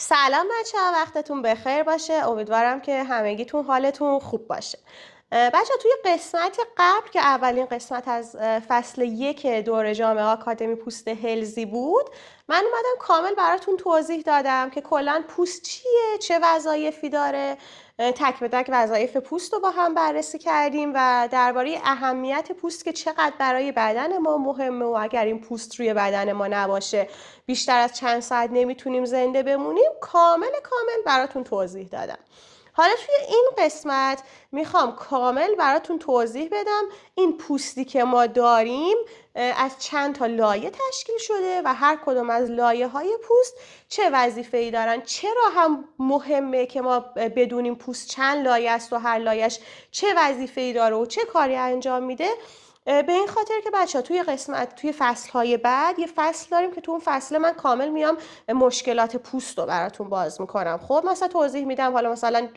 سلام بچه‌ها، وقتتون بخیر باشه. امیدوارم که همگیتون حالتون خوب باشه. بچه توی قسمت قبل که اولین قسمت از فصل 1 دوره جامعه آکادمی پوست هلزی بود، من اومدم کامل براتون توضیح دادم که کلاً پوست چیه، چه وظایفی داره، تک به تک وظایف پوست رو با هم بررسی کردیم و درباره اهمیت پوست که چقدر برای بدن ما مهمه و اگر این پوست روی بدن ما نباشه بیشتر از چند ساعت نمیتونیم زنده بمونیم کامل براتون توضیح دادم. حالا توی این قسمت میخوام کامل براتون توضیح بدم این پوستی که ما داریم از چند تا لایه تشکیل شده و هر کدوم از لایه های پوست چه وظیفه‌ای دارن، چرا هم مهمه که ما بدونیم پوست چند لایه است و هر لایه‌اش چه وظیفه‌ای داره و چه کاری انجام میده. به این خاطر که بچه‌ها توی فصل‌های بعد یه فصل داریم که تو اون فصل من کامل میام مشکلات پوست رو براتون باز میکنم. خب مثلا توضیح میدم، حالا مثلا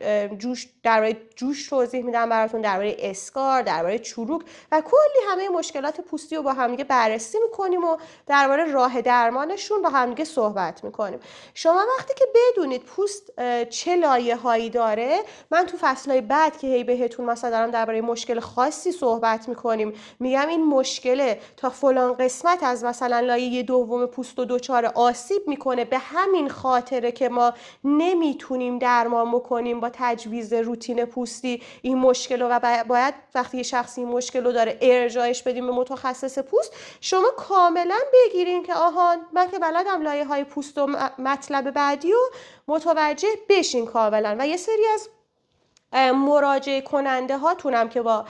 درباره جوش توضیح میدم براتون، درباره اسکار، درباره چروک و کلی همه مشکلات پوستی رو با هم دیگه بررسی میکنیم و درباره راه درمانشون با هم دیگه صحبت میکنیم. شما وقتی که بدونید پوست چه لایه‌هایی داره، من تو فصل‌های بعد که هی بهتون مثلا دارم درباره مشکل خاصی صحبت میکنیم، میگم این مشکله تا فلان قسمت از مثلا لایه دوم پوست و دچار آسیب میکنه، به همین خاطره که ما نمیتونیم درمان بکنیم با تجویز روتین پوستی این مشکل رو و باید وقتی یه شخصی این مشکل رو داره ارجاعش بدیم به متخصص پوست. شما کاملا بگیرین که آها من که بلدم لایه های پوست و مطلب بعدی و متوجه بشین کاملا. و یه سری از مراجعه کننده هاتونم که با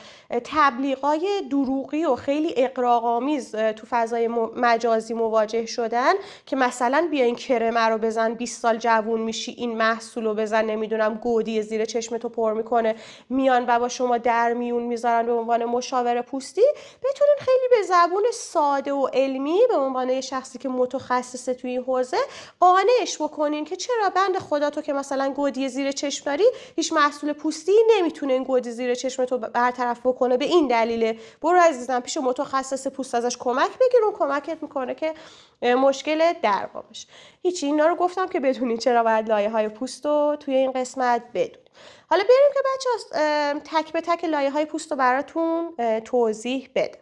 تبلیغای دروغی و خیلی اغراق‌آمیز تو فضای مجازی مواجه شدن که مثلا بیا این کرم رو بزن 20 سال جوون میشی، این محصول رو بزن نمیدونم گودی زیر چشمتو پر میکنه، میان و با شما در میون میذارن به عنوان مشاور پوستی، بتونین خیلی به زبون ساده و علمی به عنوان یه شخصی که متخصصه توی این حوزه قانعش بکنین که چرا بند خدا تو که مثلا گودی زیر چشم داری، هیچ محصول پوستی نمیتونه این گودی زیر چشمتو برطرف بکنه، به این دلیله. برو عزیزم پیش متخصص پوست ازش کمک بگیر، اون کمکت میکنه که مشکل درمان بشه. هیچی، اینا رو گفتم که بدونین چرا باید لایه‌های پوست رو توی این قسمت بدونین. حالا بریم که بچه‌ها تک به تک لایه‌های پوست رو براتون توضیح بدم.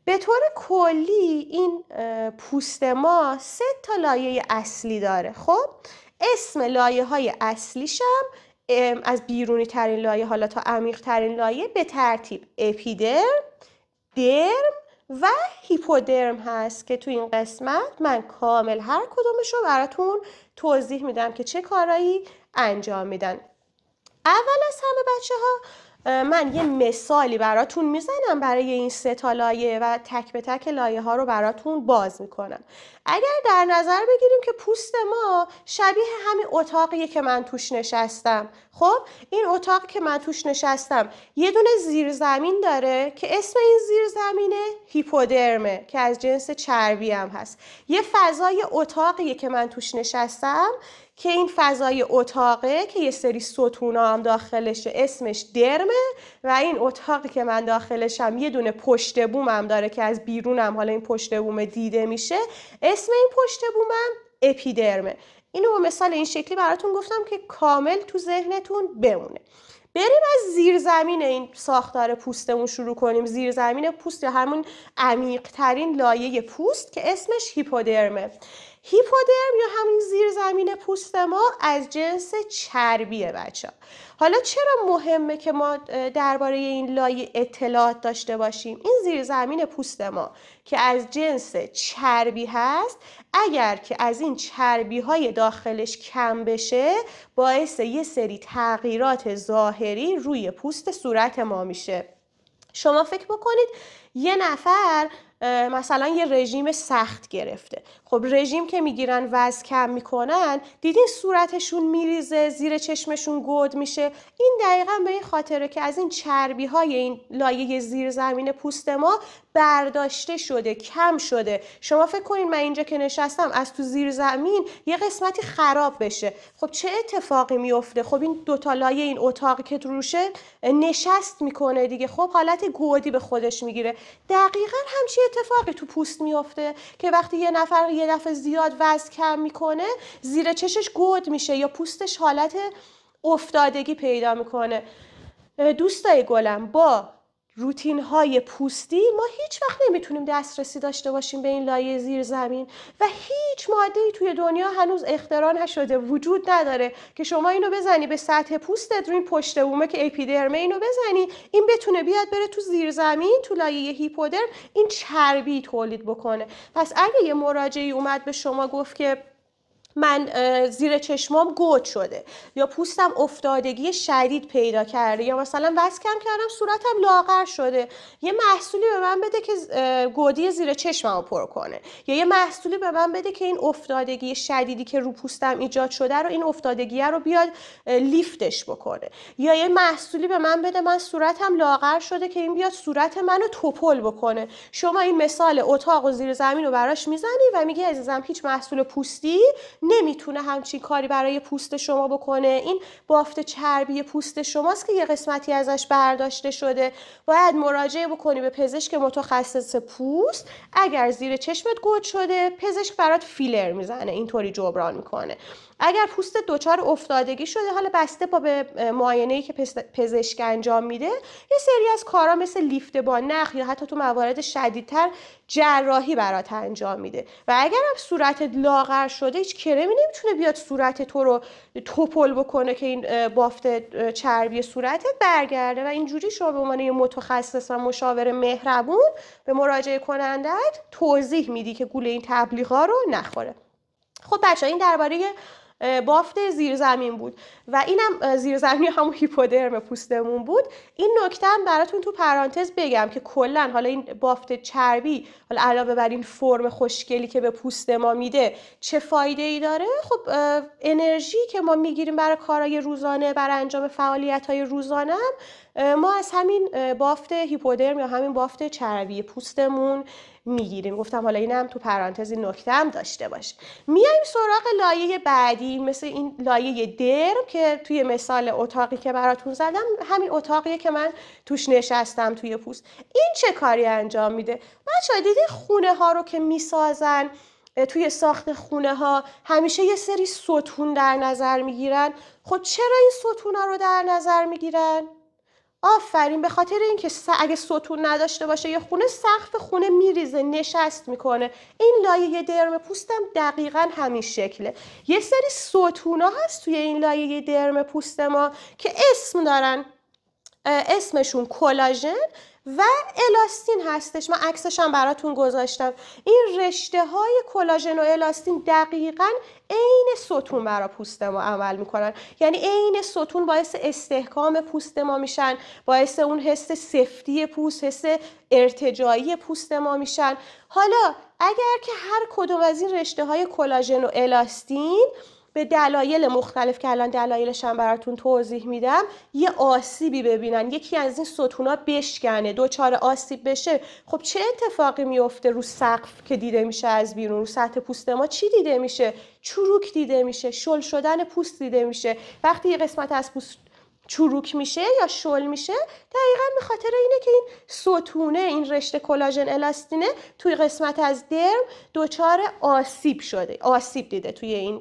به طور کلی این پوست ما 3 تا لایه اصلی داره. خب اسم لایه های اصلیشم از بیرونی ترین لایه حالا تا عمیق ترین لایه به ترتیب اپیدرم، درم و هیپودرم هست که تو این قسمت من کامل هر کدومش رو براتون توضیح میدم که چه کارایی انجام میدن. اول از همه بچه‌ها من یه مثالی براتون میزنم برای این 3 تا لایه و تک به تک لایه ها رو براتون باز میکنم. اگر در نظر بگیریم که پوست ما شبیه همین اتاقیه که من توش نشستم. خب این اتاق که من توش نشستم یه دونه زیرزمین داره که اسم این زیرزمینه هیپودرمه که از جنس چربی هم هست. یه فضای اتاقیه که من توش نشستم که این فضای اتاقه که یه سری ستونا هم داخلشه اسمش درمه و این اتاقی که من داخلشم یه دونه پشت بوم هم داره که از بیرونم حالا این پشت بوم دیده میشه، اسم این پشت بومم اپیدرمه. اینو با مثال این شکلی براتون گفتم که کامل تو ذهنتون بمونه. بریم از زیرزمین این ساختار پوستمون شروع کنیم. زیرزمین پوست یا همون عمیق ترین لایه پوست که اسمش هیپودرمه. هیپودرم یا همین زیرزمین پوست ما از جنس چربیه بچه. حالا چرا مهمه که ما درباره این لایه اطلاعات داشته باشیم؟ این زیرزمین پوست ما که از جنس چربی هست، اگر که از این چربی های داخلش کم بشه باعث یه سری تغییرات ظاهری روی پوست صورت ما میشه. شما فکر بکنید یه نفر مثلا یه رژیم سخت گرفته، خب رژیم که میگیرن وزن کم میکنن، دیدین صورتشون میریزه، زیر چشمشون گود میشه. این دقیقا به این خاطره که از این چربی های این لایه زیر زمین پوست ما برداشته شده، کم شده. شما فکر کنین من اینجا که نشستم از تو زیر زمین یه قسمتی خراب بشه، خب چه اتفاقی میفته؟ خب این دوتا لایه این اتاقی که روشه نشست میکنه دیگه، خب حالت گودی به خودش میگیره. دقیقاً همچین اتفاقی تو پوست میفته که وقتی یه نفر یه دفعه زیاد وزن کم میکنه، زیر چشش گود میشه یا پوستش حالت افتادگی پیدا میکنه. دوستای گلم، با روتین های پوستی ما هیچ وقت نمیتونیم دسترسی داشته باشیم به این لایه زیر زمین و هیچ ماده‌ای توی دنیا هنوز اختراع نشده، وجود نداره که شما اینو بزنی به سطح پوستت، رو این پشت بومه که اپیدرمه، اینو بزنی این بتونه بیاد بره تو زیر زمین، تو لایه هیپودرم، این چربی تولید بکنه. پس اگه یه مراجعی اومد به شما گفت که من زیر چشمام گود شده یا پوستم افتادگی شدید پیدا کرده یا مثلا وزن کم کردم صورتم لاغر شده، یه محصولی به من بده که گودی زیر چشممو پر کنه، یا یه محصولی به من بده که این افتادگی شدیدی که رو پوستم ایجاد شده رو، این افتادگی رو بیاد لیفتش بکنه، یا یه محصولی به من بده من صورتم لاغر شده که این بیاد صورت منو توپل بکنه. شما این مثال اتاق و زیر زمین رو براش میزنی و میگی عزیزم هیچ محصول پوستی نمیتونه همچین کاری برای پوست شما بکنه، این بافت چربی پوست شماست که یه قسمتی ازش برداشته شده، باید مراجعه بکنی به پزشک متخصص پوست. اگر زیر چشمت گود شده، پزشک برات فیلر میزنه، اینطوری جبران میکنه. اگر پوست دچار افتادگی شده، حالا بسته با به معاینه‌ای که پزشک انجام میده، یه سری از کارا مثل لیفت با نخ یا حتی تو موارد شدیدتر جراحی برات انجام میده. و اگر هم صورتت لاغر شده، هیچ کرمی نمیتونه بیاد صورت تو رو توپل بکنه که این بافت چربی صورتت برگرده و اینجوری شما به عنوان یه متخصص و مشاور مهربون به مراجعه کنندت توضیح میدی که گول این تبلیغا رو نخوره. خب بچه‌ها، این درباره بافت زیرزمین بود و اینم زیرزمینی همون هیپودرم پوستمون بود. این نکته هم براتون تو پرانتز بگم که کلا حالا این بافت چربی، حالا علاوه بر این فرم خوشگلی که به پوست ما میده، چه فایده ای داره؟ خب انرژی که ما میگیریم برای کارهای روزانه، برای انجام فعالیت‌های روزانه هم ما از همین بافت هیپودرم یا همین بافت چربی پوستمون میگیریم. گفتم حالا اینم تو پرانتز این نکته هم داشته باشه. میایم سراغ لایه بعدی، مثل این لایه درم که توی مثال اتاقی که براتون زدم، همین اتاقیه که من توش نشستم توی پوست. این چه کاری انجام میده؟ بچه‌ها دیدی خونه ها رو که میسازن، توی ساخت خونه ها همیشه یه سری ستون در نظر میگیرن. خب چرا این ستون ها رو در نظر میگیرن؟ آفرین، به خاطر اینکه اگه ستون نداشته باشه یه خونه، سقف خونه میریزه، نشست میکنه. این لایه درم پوستم دقیقاً همین شکله. یه سری ستونا هست توی این لایه درم پوست ما که اسم دارن، اسمشون کلاژن و الاستین هستش. من عکسش هم براتون گذاشتم. این رشته های کلاژن و الاستین دقیقاً عین ستون برای پوست ما عمل میکنن، یعنی عین ستون باعث استحکام پوست ما میشن، باعث اون حس سفتی پوست، حس ارتجاعی پوست ما میشن. حالا اگر که هر کدوم از این رشته های کلاژن و الاستین به دلایل مختلف که الان دلایلش هم براتون توضیح میدم یه آسیبی ببینن، یکی از این ستونا بشکنه، دچار آسیب بشه، خب چه اتفاقی میفته رو سقف که دیده میشه از بیرون؟ رو سطح پوست ما چی دیده میشه؟ چروک دیده میشه، شل شدن پوست دیده میشه. وقتی یه قسمت از پوست چروک میشه یا شل میشه، دقیقاً به خاطر اینه که این ستونه، این رشته کلاژن الاستینه توی قسمت از درم دچار آسیب شده، آسیب دیده توی این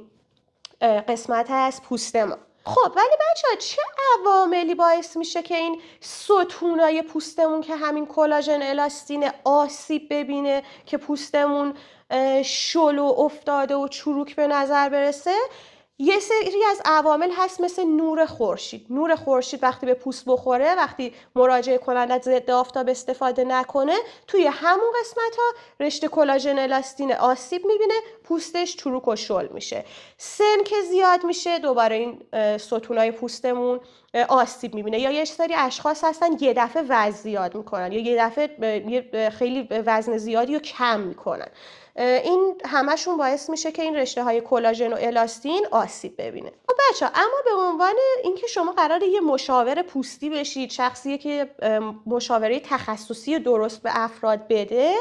قسمت از پوست ما. خب ولی بچه‌ها چه عواملی باعث میشه که این ستونای پوستمون که همین کلاژن الاستین آسیب ببینه که پوستمون شل و افتاده و چروک به نظر برسه؟ یه سری از عوامل هست مثل نور خورشید. نور خورشید وقتی به پوست بخوره، وقتی مراجعه کننده ضد آفتاب استفاده نکنه، توی همون قسمت ها رشته کلاژن الاستین آسیب میبینه، پوستش چروک و شل میشه. سن که زیاد میشه، دوباره این ستونای پوستمون آسیب میبینه. یا یه سری اشخاص هستن یه دفعه وزن زیاد میکنن یا یه دفعه خیلی وزن زیادی رو کم میکنن. این همشون باعث میشه که این رشته های کلاژن و الاستین آسیب ببینه. بچه اما به عنوان اینکه شما قراره یه مشاور پوستی بشید، شخصی که مشاوره تخصصی درست به افراد بده،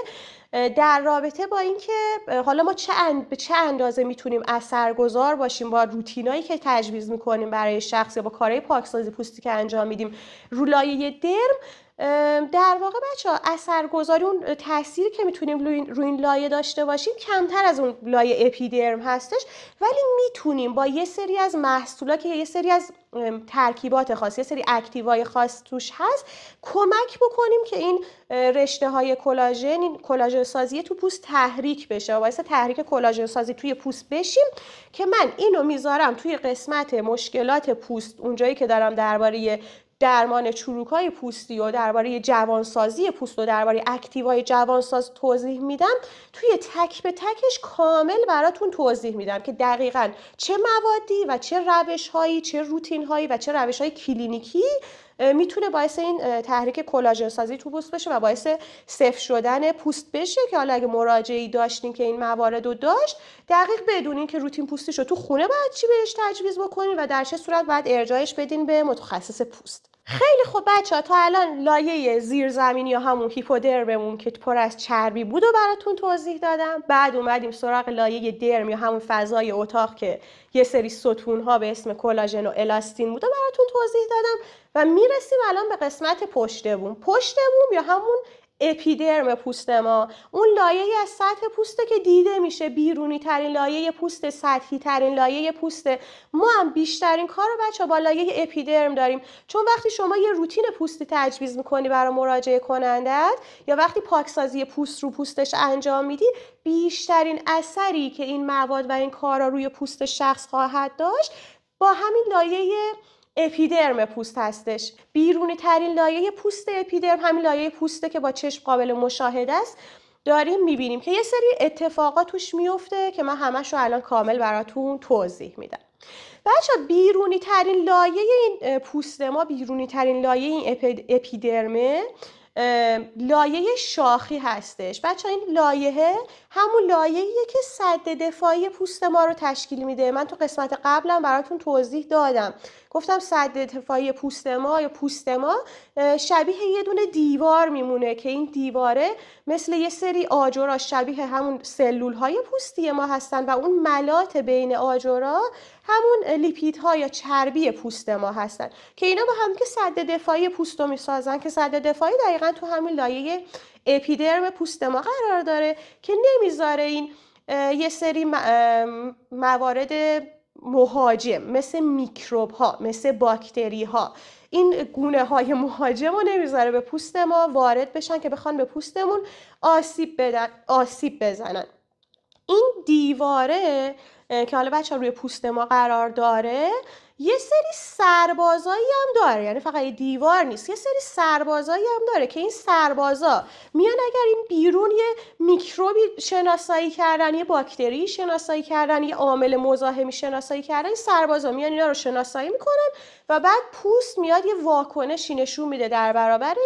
در رابطه با اینکه حالا ما به چه اندازه میتونیم اثرگذار باشیم با روتینایی که تجویز میکنیم برای شخص یا با کارهای پاکسازی پوستی که انجام میدیم رو لایه درم، در واقع بچه‌ها اثرگذاری اون تأثیری که میتونیم روی این لایه داشته باشیم کمتر از اون لایه اپیدرم هستش، ولی میتونیم با یه سری از محصولات که یه سری از ترکیبات خاص، یه سری اکتیوهای خاص توش هست، کمک بکنیم که این رشته های کلاژن، این کلاژن سازی تو پوست تحریک بشه و باعث تحریک کلاژن سازی توی پوست بشیم که من اینو میذارم توی قسمت مشکلات پوست، اونجایی که دارم درباره درمان چروک‌های پوستی و درباره جوانسازی پوست و درباره اکتیوهای جوانساز توضیح میدم، توی تک به تکش کامل براتون توضیح میدم که دقیقاً چه موادی و چه روش‌هایی، چه روتین‌هایی و چه روش‌های کلینیکی میتونه باعث این تحریک کلاژن سازی تو پوست بشه و باعث سفت شدن پوست بشه، که حالا اگه مراجعه‌ای داشتین که این موارد رو داشت، دقیق بدونین که روتین پوستیش رو تو خونه باید چی بهش تجویز بکنین و در چه صورت باید ارجاعش بدین به متخصص پوست. خیلی خوب بچه‌ها، تا الان لایه زیرزمینی یا همون هیپودرممون که پر از چربی بود و براتون توضیح دادم. بعد اومدیم سراغ لایه درم یا همون فضای اتاق که یه سری ستون‌ها به اسم کلاژن و الاستین بود و براتون توضیح دادم و میرسیم الان به قسمت پشت بوم. پشت بوم یا همون اپیدرم پوست ما، اون لایه از سطح پوسته که دیده میشه، بیرونی ترین لایه پوست، سطحی ترین لایه پوست. ما هم بیشترین کار رو بچه با لایه اپیدرم داریم، چون وقتی شما یه روتین پوستی تجویز میکنی برای مراجعه کنندت یا وقتی پاکسازی پوست رو پوستش انجام میدی، بیشترین اثری که این مواد و این کارا روی پوست شخص خواهد داشت با همین لایه اپیدرم پوست هستش. بیرونی ترین لایه پوست اپیدرم همین لایه پوسته که با چشم قابل مشاهده است. داریم میبینیم که یه سری اتفاقات توش میفته که من همش رو الان کامل براتون توضیح میدم. بچه بیرونی ترین لایه این پوست ما، بیرونی ترین لایه این اپیدرمه، لایه شاخی هستش. بچه این لایه همون لایه‌ایه که سد دفاعی پوست ما رو تشکیل میده. من تو قسمت قبلم براتون توضیح دادم، گفتم سد دفاعی پوست ما یا پوست ما شبیه یه دونه دیوار میمونه که این دیواره مثل یه سری آجرها شبیه همون سلول‌های پوستی ما هستن و اون ملات بین آجرها همون لیپیدها یا چربی پوست ما هستن که اینا با هم که سد دفاعی پوست رو میسازن، که سد دفاعی دقیقاً تو همین لایه اپیدرم پوست ما قرار داره که نمیذاره این یه سری موارد مهاجم مثل میکروب ها، مثل باکتری ها، این گونه های مهاجم رو نمیذاره به پوست ما وارد بشن که بخوان به پوستمون آسیب بزنن. این دیواره که حالا بچه روی پوست ما قرار داره یه سری سربازایی هم داره، یعنی فقط یه دیوار نیست، یه سری سربازایی هم داره که این سربازا میان اگر این بیرون یه میکروبی شناسایی کردن، یه باکتری شناسایی کردن، یه عامل مزاحمی شناسایی کردن، این سربازا میان اینا رو شناسایی میکنن و بعد پوست میاد یه واکنشی نشون میده در برابر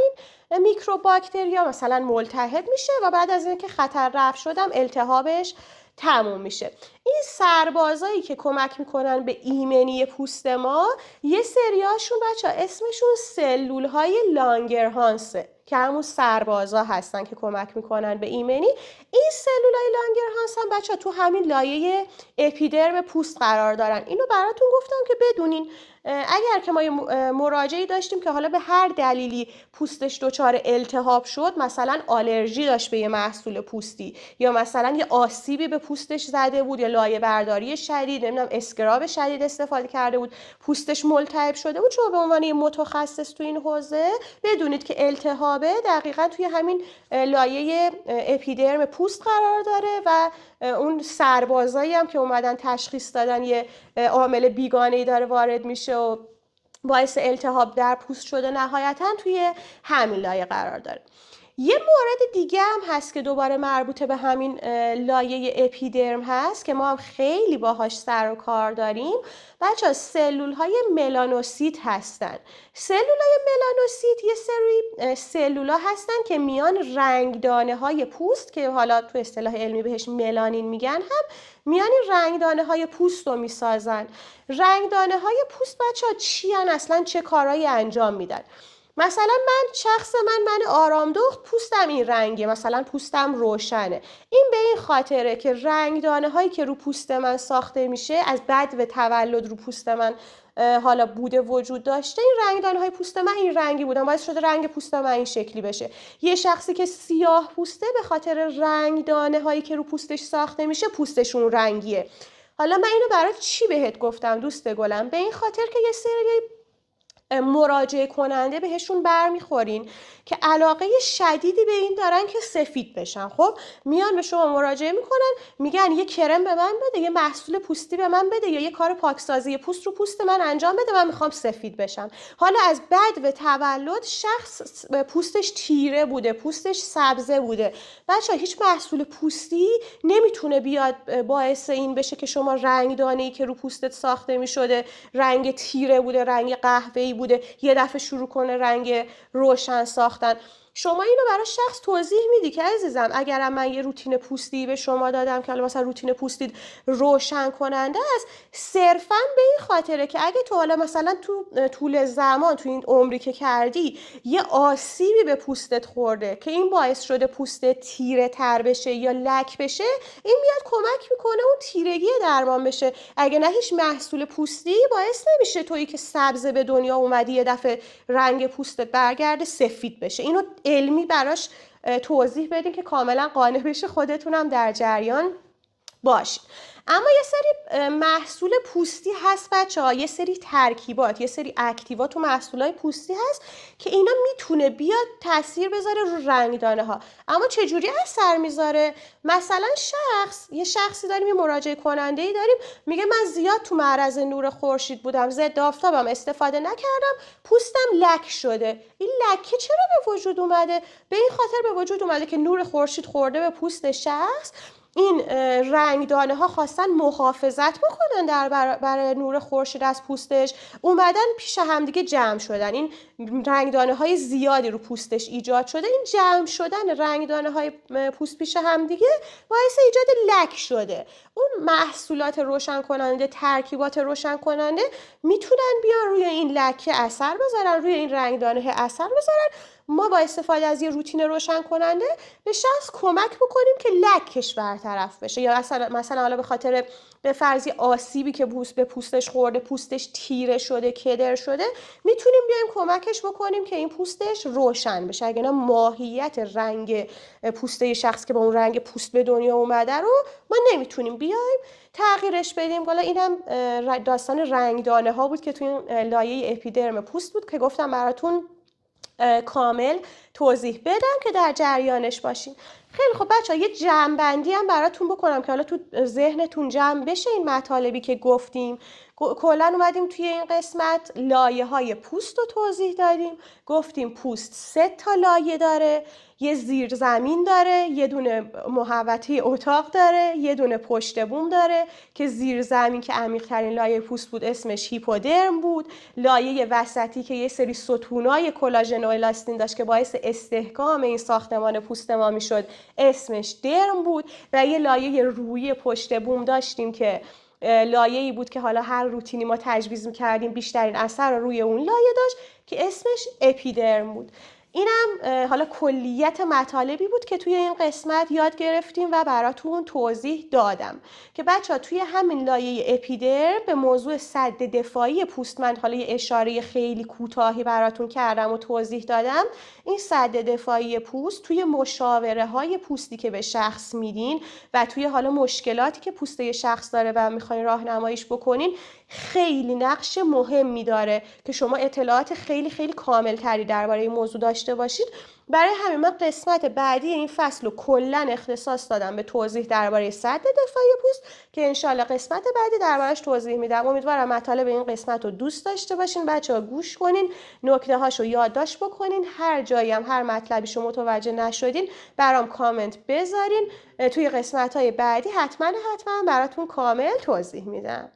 این میکروب باکتریا، مثلا ملتهب میشه و بعد از اینکه خطر رفع شدم التهابش تموم میشه. این سربازایی که کمک میکنن به ایمنی پوست ما، یه سریاشون بچه اسمشون سلول های لانگرهانسه که همون سربازا هستن که کمک میکنن به ایمنی. این سلول های لانگرهانس هم بچه تو همین لایه اپیدرم پوست قرار دارن. اینو براتون گفتم که بدونین اگر که ما یه مراجعی داشتیم که حالا به هر دلیلی پوستش دچار التهاب شد، مثلا آلرژی داشت به یه محصول پوستی یا مثلا یه آسیبی به پوستش زده بود یا لایه برداری شدید، نمیدونم اسکراب شدید استفاده کرده بود، پوستش ملتهب شده بود، شما به عنوان یه متخصص تو این حوزه بدونید که التهابه دقیقاً توی همین لایه اپیدرم پوست قرار داره و اون سربازایی هم که اومدن تشخیص دادن یه عامل بیگانه‌ای داره وارد میشه و باعث التهاب در پوست شده، نهایتاً توی همین لایه قرار داره. یه مورد دیگه هم هست که دوباره مربوط به همین لایه اپیدرم هست که ما هم خیلی باهاش سر و کار داریم. بچه‌ها سلول‌های ملانوسیت هستن. سلول‌های ملانوسیت یه سری سلولا هستن که میان رنگدانه‌های پوست که حالا تو اصطلاح علمی بهش ملانین میگن هم میان رنگدانه‌های پوست رو میسازن. رنگدانه‌های پوست بچه‌ها چی هن؟ اصلا چه کارهایی انجام میدن؟ مثلا من آرامدخت پوستم این رنگه، مثلا پوستم روشنه. این به این خاطره که رنگدانه هایی که رو پوست من ساخته میشه از بدو تولد رو پوست من حالا بوده وجود داشته، این رنگدانه های پوست من این رنگی بودن، باعث شده رنگ پوست من این شکلی بشه. یه شخصی که سیاه پوسته به خاطر رنگدانه هایی که رو پوستش ساخته میشه پوستشون رنگیه. حالا من اینو برای چی بهت گفتم دوست گلم؟ به این خاطر که یه سری مراجعه کننده بهشون برمیخورین که علاقه شدیدی به این دارن که سفید بشن. خب میان به شما مراجعه میکنن، میگن یه کرم به من بده، یه محصول پوستی به من بده، یا یه کار پاکسازی پوست رو پوست من انجام بده، من میخوام سفید بشم. حالا از بدو تولد شخص پوستش تیره بوده، پوستش سبزه بوده. بچه هیچ محصول پوستی نمیتونه بیاد باعث این بشه که شما رنگدانه‌ای که رو پوستت ساخته میشده رنگ تیره بوده، رنگ قهوه‌ای بوده، یه دفعه شروع کنه رنگ روشن ساختن. شما اینو برای شخص توضیح میدی که عزیزم اگرم من یه روتین پوستی به شما دادم که حالا مثلا روتین پوستی روشن کننده است، صرفاً به این خاطره که اگه تو حالا مثلا تو طول زمان تو این عمری که کردی یه آسیبی به پوستت خورده که این باعث شده پوستت تیره تر بشه یا لک بشه، این میاد کمک میکنه اون تیرگی درمان بشه. اگه نه هیچ محصول پوستی باعث نمیشه تویی که سبز به دنیا اومدی یه دفعه رنگ پوستت برگرده سفید بشه. اینو علمی براش توضیح بدین که کاملا قانع بشه، خودتونم در جریان باشین. اما یه سری محصول پوستی هست بچه‌ها، یه سری ترکیبات، یه سری اکتیوات تو محصولای پوستی هست که اینا میتونه بیاد تاثیر بذاره رو رنگدانه ها. اما چجوری اثر میذاره؟ مثلا یه شخصی داریم، یه مراجعه کننده ای داریم، میگه من زیاد تو معرض نور خورشید بودم، ضد آفتابم استفاده نکردم، پوستم لک شده. این لکه چرا به وجود اومده؟ به این خاطر به وجود اومده که نور خورشید خورده به پوست شخص، این رنگدانه ها خواستن محافظت بکنن در برای نور خورشید از پوستش، اومدن پیش همدیگه جمع شدن. این رنگدانه های زیادی رو پوستش ایجاد شده، این جمع شدن رنگدانه های پوست پیش همدیگه باعث ایجاد لک شده. اون محصولات روشن کننده، ترکیبات روشن کننده میتونن بیان روی این لکه اثر بذارن، روی این رنگدانه اثر بذارن. ما با استفاده از یه روتین روشن کننده به شخص کمک بکنیم که لکش برطرف بشه، یا مثلا حالا به خاطر به فرضی آسیبی که به پوستش خورده، پوستش تیره شده، کدر شده، میتونیم بیایم کمکش بکنیم که این پوستش روشن بشه. اگه نه ماهیت رنگ پوسته شخص که با اون رنگ پوست به دنیا اومده رو ما نمیتونیم بیایم تغییرش بدیم. حالا اینم داستان رنگدانه ها بود که توی لایه اپیدرم پوست بود که گفتم براتون کامل توضیح بدم که در جریانش باشین. خیلی خب بچه ها، یه جمع‌بندی هم براتون بکنم که حالا تو ذهنتون جمع بشه این مطالبی که گفتیم. کلا اومدیم توی این قسمت لایه های پوست رو توضیح دادیم، گفتیم پوست 3 تا لایه داره، یه زیر زمین داره، یه دونه محوطه اتاق داره، یه دونه پشت بوم داره که زیر زمین که عمیق ترین لایه پوست بود اسمش هیپودرم بود، لایه وسطی که یه سری ستونای کلاژن و الاستین داشت که باعث استحکام این ساختمان پوست ما میشد اسمش درم بود، و یه لایه رویی پشت بوم داشتیم که لایه‌ای بود که حالا هر روتینی ما تجویز می‌کردیم بیشترین اثر رو روی اون لایه داشت که اسمش اپیدرم بود. اینم حالا کلیت مطالبی بود که توی این قسمت یاد گرفتیم و براتون توضیح دادم که بچه‌ها توی همین لایه اپیدرم به موضوع سد دفاعی پوست من حالا یه اشاره خیلی کوتاهی براتون کردم و توضیح دادم. این سد دفاعی پوست توی مشاوره‌های پوستی که به شخص میدین و توی حالا مشکلاتی که پوست شخص داره و میخواین راهنماییش بکنین خیلی نقش مهمی داره که شما اطلاعات خیلی خیلی کامل تری درباره این موضوع داشته باشید. برای همین من قسمت بعدی این فصل رو کلا اختصاص دادم به توضیح درباره سد دفاعی پوست که انشالله قسمت بعدی دربارش توضیح میدم. امیدوارم مطالب این قسمت رو دوست داشته باشین. بچه‌ها گوش کنین، نکته هاشو یادداشت بکنین، هر جایی هم هر مطلبی شما متوجه نشدین برام کامنت بذارین. توی قسمت های بعدی حتما براتون کامل توضیح میدم.